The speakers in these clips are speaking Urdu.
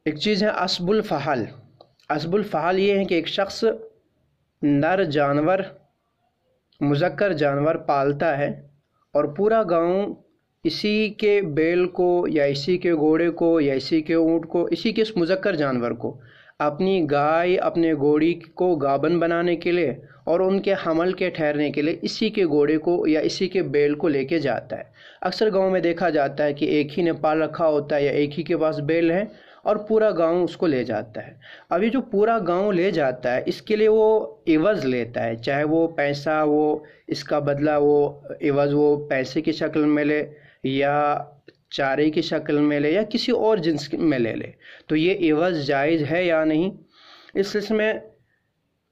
ایک چیز ہے اسب الفحل۔ اسب الفحل یہ ہے کہ ایک شخص نر جانور، مذکر جانور پالتا ہے اور پورا گاؤں اسی کے بیل کو یا اسی کے گھوڑے کو یا اسی کے اونٹ کو، اسی کے اس مذکر جانور کو اپنی گائے، اپنے گھوڑی کو گابن بنانے کے لیے اور ان کے حمل کے ٹھہرنے کے لیے اسی کے گھوڑے کو یا اسی کے بیل کو لے کے جاتا ہے۔ اکثر گاؤں میں دیکھا جاتا ہے کہ ایک ہی نے پال رکھا ہوتا ہے یا ایک ہی کے پاس بیل ہے اور پورا گاؤں اس کو لے جاتا ہے۔ اب یہ جو پورا گاؤں لے جاتا ہے اس کے لیے وہ عوض لیتا ہے، چاہے وہ پیسہ، وہ اس کا بدلہ، وہ عوض وہ پیسے کی شکل میں لے یا چارے کی شکل میں لے یا کسی اور جنس میں لے لے، تو یہ عوض جائز ہے یا نہیں؟ اس سلسلے میں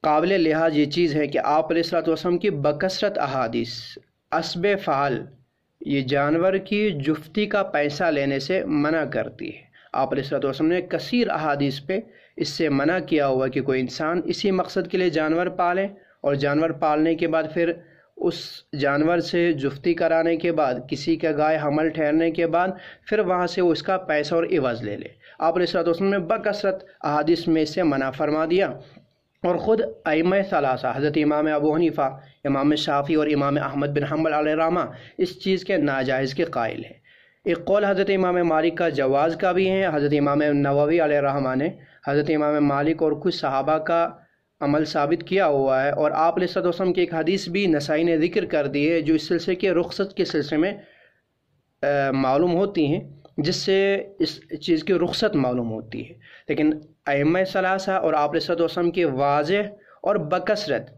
قابل لحاظ یہ چیز ہے کہ آپ علیہ الصلوۃ والسلام کی بکثرت احادیث اسب فعال، یہ جانور کی جفتی کا پیسہ لینے سے منع کرتی ہے۔ آپ علیہ الصلوۃ والسلام نے کثیر احادیث پہ اس سے منع کیا ہوا کہ کوئی انسان اسی مقصد کے لیے جانور پالے اور جانور پالنے کے بعد پھر اس جانور سے جفتی کرانے کے بعد، کسی کا گائے حمل ٹھہرنے کے بعد پھر وہاں سے وہ اس کا پیسہ اور عوض لے لے۔ آپ علیہ الصلوۃ والسلام نے بکثرت احادیث میں اس سے منع فرما دیا، اور خود ائمہ ثلاثہ حضرت امام ابو حنیفہ، امام شافعی اور امام احمد بن حنبل علیہ رحمہ اس چیز کے ناجائز کے قائل ہیں۔ ایک قول حضرت امام مالک کا جواز کا بھی ہے۔ حضرت امام نووی علیہ رحمہ نے حضرت امام مالک اور کچھ صحابہ کا عمل ثابت کیا ہوا ہے، اور آپ علیہ الصلوۃ والسلام کی ایک حدیث بھی نسائی نے ذکر کر دی ہے جو اس سلسلے کے رخصت کے سلسلے میں معلوم ہوتی ہیں، جس سے اس چیز کی رخصت معلوم ہوتی ہے۔ لیکن ائمہ ثلاثہ اور آپ علیہ الصلوۃ والسلام کی واضح اور بکثرت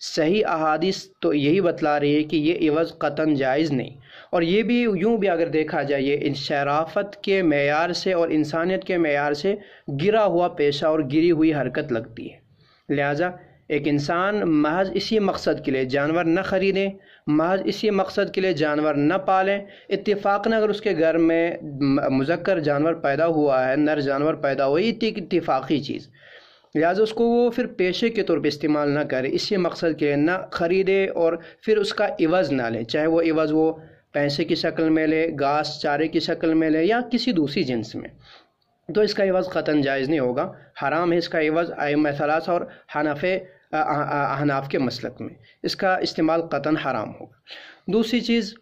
صحیح احادیث تو یہی بتلا رہی ہے کہ یہ عوض قطعاً جائز نہیں، اور یہ بھی یوں بھی اگر دیکھا جائے یہ شرافت کے معیار سے اور انسانیت کے معیار سے گرا ہوا پیشہ اور گری ہوئی حرکت لگتی ہے۔ لہٰذا ایک انسان محض اسی مقصد کے لیے جانور نہ خریدیں، محض اسی مقصد کے لیے جانور نہ پالیں، اتفاقاً اگر اس کے گھر میں مذکر جانور پیدا ہوا ہے، نر جانور پیدا ہوا، یہ اتفاقی چیز، لہٰذا اس کو وہ پھر پیشے کے طور پہ استعمال نہ کرے، اسی مقصد کے لیے نہ خریدے اور پھر اس کا عوض نہ لے، چاہے وہ عوض وہ پیسے کی شکل میں لے، گھاس چارے کی شکل میں لے یا کسی دوسری جنس میں، تو اس کا عوض قطعاً جائز نہیں ہوگا، حرام ہے اس کا عوض ائمہ ثلاثہ اور احناف کے مسلک میں اس کا استعمال قطعاً حرام ہوگا۔ دوسری چیز،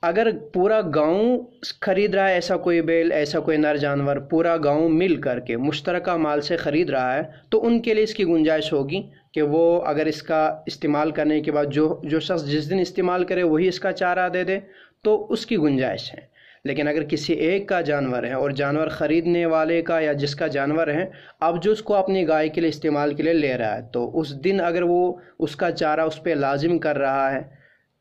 اگر پورا گاؤں خرید رہا ہے ایسا کوئی بیل، ایسا کوئی نر جانور، پورا گاؤں مل کر کے مشترکہ مال سے خرید رہا ہے، تو ان کے لیے اس کی گنجائش ہوگی کہ وہ اگر اس کا استعمال کرنے کے بعد جو شخص جس دن استعمال کرے وہی اس کا چارہ دے دے، تو اس کی گنجائش ہے۔ لیکن اگر کسی ایک کا جانور ہے اور جانور خریدنے والے کا یا جس کا جانور ہے، اب جو اس کو اپنی گائے کے لیے استعمال کے لیے لے رہا ہے، تو اس دن اگر وہ اس کا چارہ اس پہ لازم کر رہا ہے،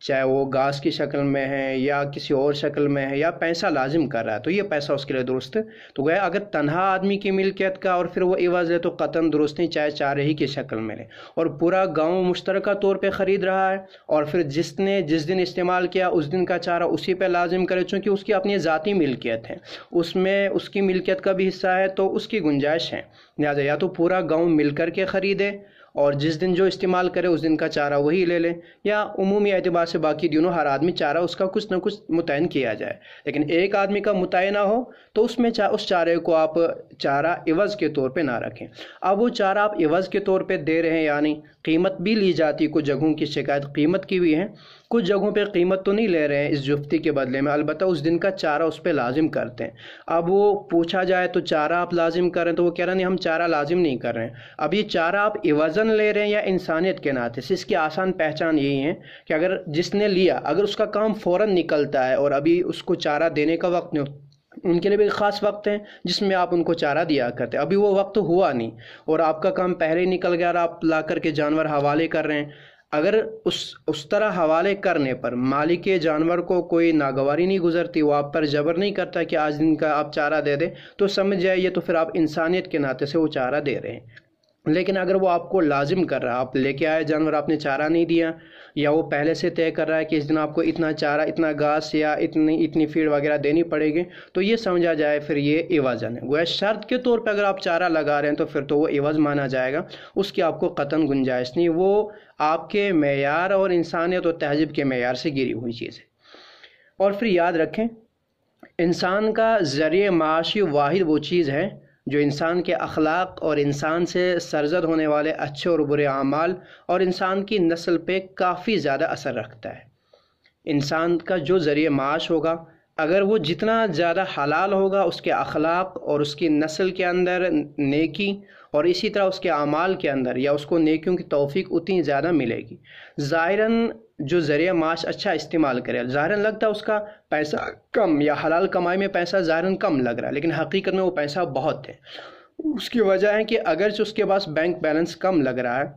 چاہے وہ گھاس کی شکل میں ہے یا کسی اور شکل میں ہے یا پیسہ لازم کر رہا ہے، تو یہ پیسہ اس کے لیے درست ہے۔ تو گویا اگر تنہا آدمی کی ملکیت کا اور پھر وہ عوض ہے تو قطعاً درست نہیں، چاہے چارے ہی کی شکل میں لے، اور پورا گاؤں مشترکہ طور پہ خرید رہا ہے اور پھر جس نے جس دن استعمال کیا اس دن کا چارہ اسی پہ لازم کرے، چونکہ اس کی اپنی ذاتی ملکیت ہے، اس میں اس کی ملکیت کا بھی حصہ ہے، تو اس کی گنجائش ہے۔ لہٰذا یا تو پورا گاؤں مل کر کے خریدے اور جس دن جو استعمال کرے اس دن کا چارہ وہی لے لے، یا عمومی اعتبار سے باقی دنوں ہر آدمی چارہ اس کا کچھ نہ کچھ متعین کیا جائے، لیکن ایک آدمی کا متعین نہ ہو تو اس میں اس چارے کو آپ چارہ عوض کے طور پہ نہ رکھیں۔ اب وہ چارہ آپ عوض کے طور پہ دے رہے ہیں، یعنی قیمت بھی لی جاتی، کچھ جگہوں کی شکایت قیمت کی بھی ہے، کچھ جگہوں پہ قیمت تو نہیں لے رہے ہیں اس جفتی کے بدلے میں، البتہ اس دن کا چارہ اس پہ لازم کرتے ہیں۔ اب وہ پوچھا جائے تو چارہ آپ لازم کر رہے ہیں، تو وہ کہہ رہے ہیں نہیں ہم چارہ لازم نہیں کر رہے ہیں۔ اب یہ چارہ آپ عوضاً لے رہے ہیں یا انسانیت کے ناطے سے؟ اس کی آسان پہچان یہی ہے کہ اگر جس نے لیا اگر اس کا کام فوراً نکلتا ہے اور ابھی اس کو چارہ دینے کا وقت نہیں، ان کے لیے بھی خاص وقت ہے جس میں آپ ان کو چارہ دیا کرتے ہیں، ابھی وہ وقت ہوا نہیں اور آپ کا کام پہلے ہی نکل گیا اور آپ لا کر کے جانور حوالے کر رہے ہیں، اگر اس طرح حوالے کرنے پر مالک جانور کو کوئی ناگواری نہیں گزرتی، وہ آپ پر جبر نہیں کرتا کہ آج دن کا آپ چارہ دے دیں، تو سمجھ جائیے تو پھر آپ انسانیت کے ناطے سے وہ چارہ دے رہے ہیں۔ لیکن اگر وہ آپ کو لازم کر رہا ہے، آپ لے کے آئے جانور، آپ نے چارہ نہیں دیا، یا وہ پہلے سے طے کر رہا ہے کہ اس دن آپ کو اتنا چارہ، اتنا گھاس یا اتنی فیڈ وغیرہ دینی پڑے گی، تو یہ سمجھا جائے پھر یہ عوضاً ہے۔ گویا شرط کے طور پہ اگر آپ چارہ لگا رہے ہیں تو پھر تو وہ عوض مانا جائے گا، اس کی آپ کو قطعاً گنجائش نہیں، وہ آپ کے معیار اور انسانیت اور تہذیب کے معیار سے گری ہوئی چیز ہے۔ اور پھر یاد رکھیں، انسان کا ذریعہ معاشی واحد وہ چیز ہے جو انسان کے اخلاق اور انسان سے سرزد ہونے والے اچھے اور برے اعمال اور انسان کی نسل پہ کافی زیادہ اثر رکھتا ہے۔ انسان کا جو ذریعہ معاش ہوگا، اگر وہ جتنا زیادہ حلال ہوگا، اس کے اخلاق اور اس کی نسل کے اندر نیکی اور اسی طرح اس کے اعمال کے اندر یا اس کو نیکیوں کی توفیق اتنی زیادہ ملے گی۔ ظاہراً جو ذریعہ معاش اچھا استعمال کرے، ظاہراً لگتا ہے اس کا پیسہ کم یا حلال کمائی میں پیسہ ظاہراً کم لگ رہا ہے، لیکن حقیقت میں وہ پیسہ بہت ہے۔ اس کی وجہ ہے کہ اگرچہ اس کے پاس بینک بیلنس کم لگ رہا ہے،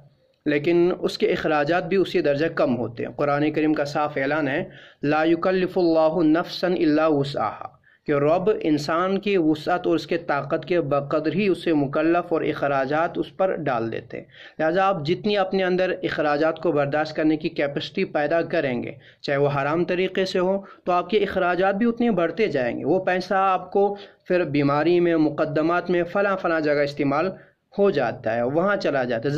لیکن اس کے اخراجات بھی اسی درجہ کم ہوتے ہیں۔ قرآن کریم کا صاف اعلان ہے، لا یکلف اللہ نفسا الا وسعها، کہ رب انسان کی وسعت اور اس کے طاقت کے بقدر ہی اسے مکلف اور اخراجات اس پر ڈال دیتے ہیں۔ لہٰذا آپ جتنی اپنے اندر اخراجات کو برداشت کرنے کی کیپیسٹی پیدا کریں گے، چاہے وہ حرام طریقے سے ہو، تو آپ کے اخراجات بھی اتنے بڑھتے جائیں گے۔ وہ پیسہ آپ کو پھر بیماری میں، مقدمات میں، فلاں جگہ استعمال ہو جاتا ہے، وہاں چلا جاتا ہے۔